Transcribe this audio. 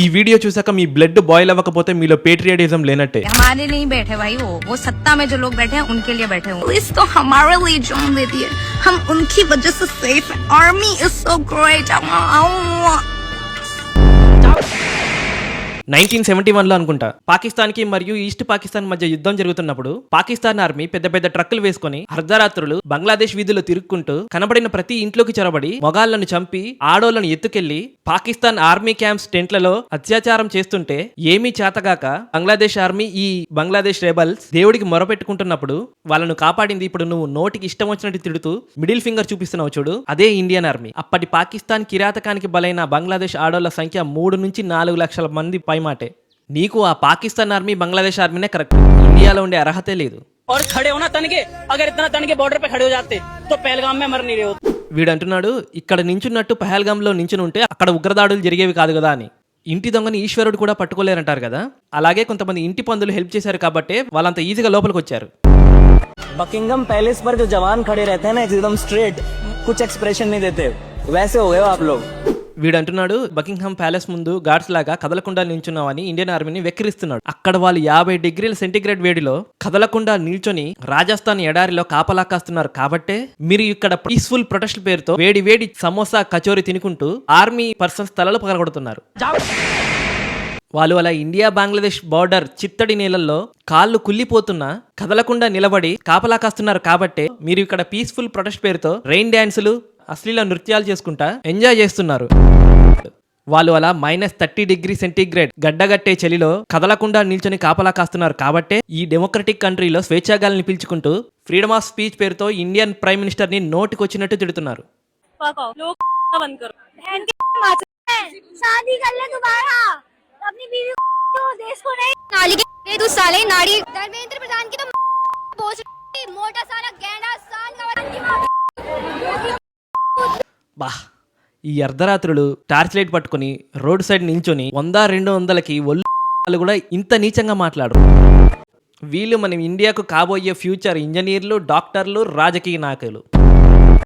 ఈ వీడియో చూసాక మీ blood boil అవ్వకపోతే మీలో పేట్రియాటిజం లేనట్టే. हमारे लिए बैठे भाई, वो सत्ता में जो लोग बैठे हैं उनके लिए बैठे हैं. पुलिस तो हमारे लिए जान देती है, हम उनकी वजह से सेफ हैं. Army is so great. 1971లో అనుకుంటా పాకిస్తాన్ కి మరియు ఈస్ట్ పాకిస్తాన్ మధ్య యుద్ధం జరుగుతున్నప్పుడు పాకిస్తాన్ ఆర్మీ పెద్ద పెద్ద ట్రక్కులు వేసుకుని అర్ధరాత్రులు బంగ్లాదేశ్ వీధుల్లో తిరుక్కుంటూ కనబడిన ప్రతి ఇంట్లోకి చొరబడి మొగాళ్లను చంపి ఆడోళ్లను ఎత్తుకెళ్లి పాకిస్తాన్ ఆర్మీ క్యాంప్స్ టెంట్లలో అత్యాచారం చేస్తుంటే ఏమీ చేతగాక బంగ్లాదేశ్ ఆర్మీ ఈ బంగ్లాదేశ్ రెబల్స్ దేవుడికి మొరపెట్టుకుంటున్నప్పుడు వాళ్ళను కాపాడింది ఇప్పుడు నువ్వు నోటికి ఇష్టం వచ్చినట్టు తిడుతూ మిడిల్ ఫింగర్ చూపిస్తున్నావు చూడు, అదే ఇండియన్ ఆర్మీ. అప్పటి పాకిస్తాన్ కిరాతకానికి బలైన బంగ్లాదేశ్ ఆడోళ్ల సంఖ్య 3 నుంచి 4 లక్షల మంది పైమాటే. నీకు ఆ పాకిస్తాన్ ఆర్మీ బంగ్లాదేశ్ ఆర్మీనే కరెక్ట్, ఇండియాలో ఉండే అర్హతే లేదు. వీడు అంటున్నాడు ఇక్కడ నించున్నట్టు పహల్గామ్ లో నించుని ఉంటే అక్కడ ఉగ్రదాడులు జరిగేవి కాదు కదా అని. ఇంటి దొంగని ఈశ్వరుడు కూడా పట్టుకోలేరంటారు కదా, అలాగే కొంతమంది ఇంటి పందులు హెల్ప్ చేశారు కాబట్టి వాళ్ళంత ఈజీగా లోపలికి వచ్చారు. बकिंगम पैलेस पर जो जवान खड़े रहते हैं ना एकदम स्ट्रेट, कुछ एक्सप्रेशन नहीं देते, वैसे हो गए आप लोग. వీడు అంటున్నాడు బకింగ్హామ్ ప్యాలెస్ ముందు గార్డ్స్ లాగా కదలకుండా నిల్చున్నామని ఇండియన్ ఆర్మీని వెక్కిరిస్తున్నాడు. అక్కడ వాళ్ళు 50 డిగ్రీల సెంటీగ్రేడ్ వేడిలో కదలకుండా నిల్చొని రాజస్థాన్ ఎడారిలో కాపలా కాస్తున్నారు కాబట్టే మీరు ఇక్కడ పీస్ఫుల్ ప్రొటెస్ట్ పేరుతో వేడి వేడి సమోసా కచోరీ తినుకుంటూ ఆర్మీ పర్సన్స్ తలలు పగలగొడుతున్నారు. వాళ్ళు అలా ఇండియా బంగ్లాదేశ్ బార్డర్ చిత్తడి నేలల్లో కాళ్ళు కుళ్ళిపోతున్నా కదలకుండా నిలబడి కాపలా కాస్తున్నారు కాబట్టే మీరు ఇక్కడ పీస్ఫుల్ ప్రొటెస్ట్ పేరుతో రెయిన్ డ్యాన్సులు అశ్లీల నృత్యాలు చేసుకుంటా ఎంజాయ్ చేస్తున్నారు. వాళ్ళు అలా -30 డిగ్రీ సెంటీగ్రేడ్ గడ్డగట్టే చలిలో కదలకుండా నిల్చొని కాపలా కాస్తున్నారు కాబట్టే ఈ డెమోక్రటిక్ కంట్రీలో స్వేచ్ఛాగాలిని పీల్చుకుంటూ ఫ్రీడమ్ ఆఫ్ స్పీచ్ పేరుతో ఇండియన్ ప్రైమ్ మినిస్టర్ ని నోటికొచ్చినట్టు తిడుతున్నారు. अपनी बीवी को देश को नहीं नाली के तू साले नाड़ी धर्मेंद्र प्रधान की तो पोस्ट मोटा सारा गैंडा सान का బా ఈ అర్ధరాత్రులు టార్చ్ లైట్ పట్టుకుని రోడ్ సైడ్ నిల్చొని 100-200కి ఒళ్ళు కూడా ఇంత నీచంగా మాట్లాడరు. వీళ్ళు మనం ఇండియాకు కాబోయే ఫ్యూచర్ ఇంజనీర్లు, డాక్టర్లు, రాజకీయ నాయకులు.